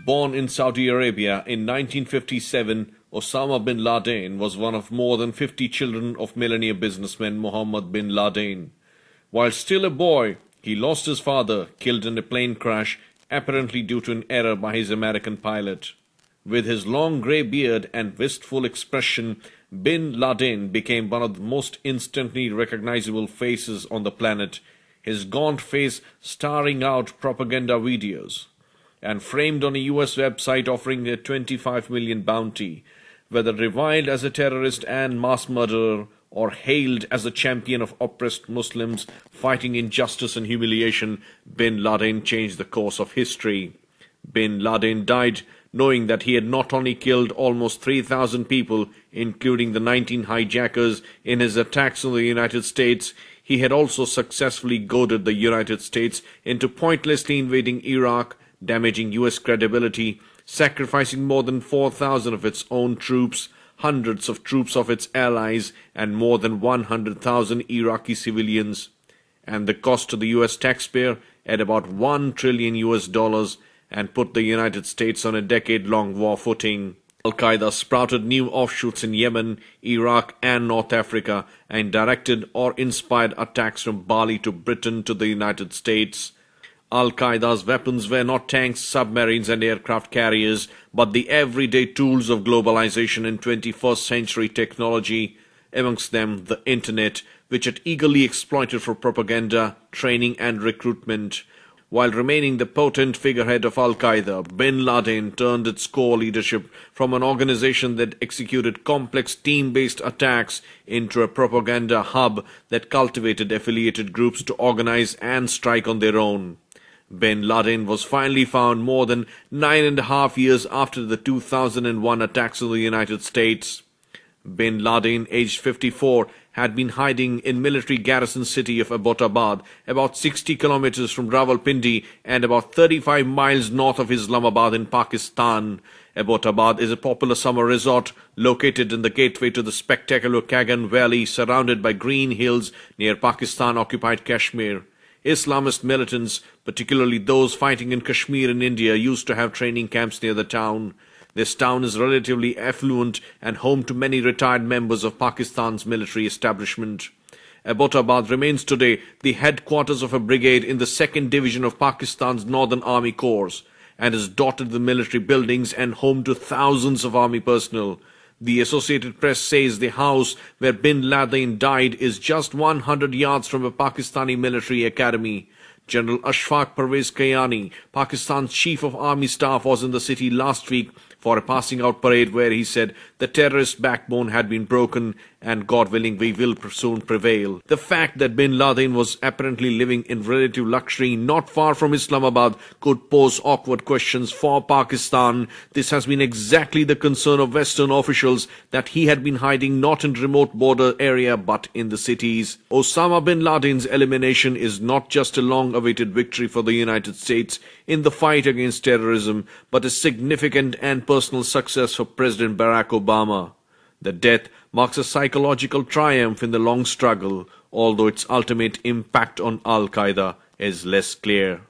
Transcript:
Born in Saudi Arabia in 1957, Osama bin Laden was one of more than 50 children of millionaire businessman Mohammed bin Laden. While still a boy, he lost his father, killed in a plane crash, apparently due to an error by his American pilot. With his long grey beard and wistful expression, bin Laden became one of the most instantly recognizable faces on the planet, his gaunt face starring out propaganda videos, and framed on a US website offering a 25 million bounty. Whether reviled as a terrorist and mass murderer, or hailed as a champion of oppressed Muslims fighting injustice and humiliation, bin Laden changed the course of history. Bin Laden died knowing that he had not only killed almost 3,000 people, including the 19 hijackers, in his attacks on the United States, he had also successfully goaded the United States into pointlessly invading Iraq, damaging US credibility, sacrificing more than 4,000 of its own troops, hundreds of troops of its allies, and more than 100,000 Iraqi civilians, and the cost to the US taxpayer at about $1 trillion, and put the United States on a decade-long war footing. Al-Qaeda sprouted new offshoots in Yemen, Iraq, and North Africa, and directed or inspired attacks from Bali to Britain to the United States. Al-Qaeda's weapons were not tanks, submarines, and aircraft carriers, but the everyday tools of globalization and 21st century technology, amongst them the Internet, which it eagerly exploited for propaganda, training, and recruitment. While remaining the potent figurehead of Al-Qaeda, bin Laden turned its core leadership from an organization that executed complex team-based attacks into a propaganda hub that cultivated affiliated groups to organize and strike on their own. Bin Laden was finally found more than 9.5 years after the 2001 attacks on the United States. Bin Laden, aged 54, had been hiding in military garrison city of Abbottabad, about 60 kilometers from Rawalpindi and about 35 miles north of Islamabad in Pakistan. Abbottabad is a popular summer resort located in the gateway to the spectacular Kagan Valley, surrounded by green hills near Pakistan-occupied Kashmir. Islamist militants, particularly those fighting in Kashmir in India, used to have training camps near the town. This town is relatively affluent and home to many retired members of Pakistan's military establishment. Abbottabad remains today the headquarters of a brigade in the 2nd Division of Pakistan's Northern Army Corps, and is dotted with military buildings and home to thousands of army personnel. The Associated Press says the house where bin Laden died is just 100 yards from a Pakistani military academy. General Ashfaq Parvez Kayani, Pakistan's Chief of Army Staff, was in the city last week for a passing out parade where he said the terrorist backbone had been broken and God willing we will soon prevail. The fact that bin Laden was apparently living in relative luxury not far from Islamabad could pose awkward questions for Pakistan. This has been exactly the concern of Western officials, that he had been hiding not in remote border area but in the cities. Osama bin Laden's elimination is not just a long-awaited victory for the United States in the fight against terrorism, but a significant and personal success for President Barack Obama. The death marks a psychological triumph in the long struggle, although its ultimate impact on Al-Qaeda is less clear.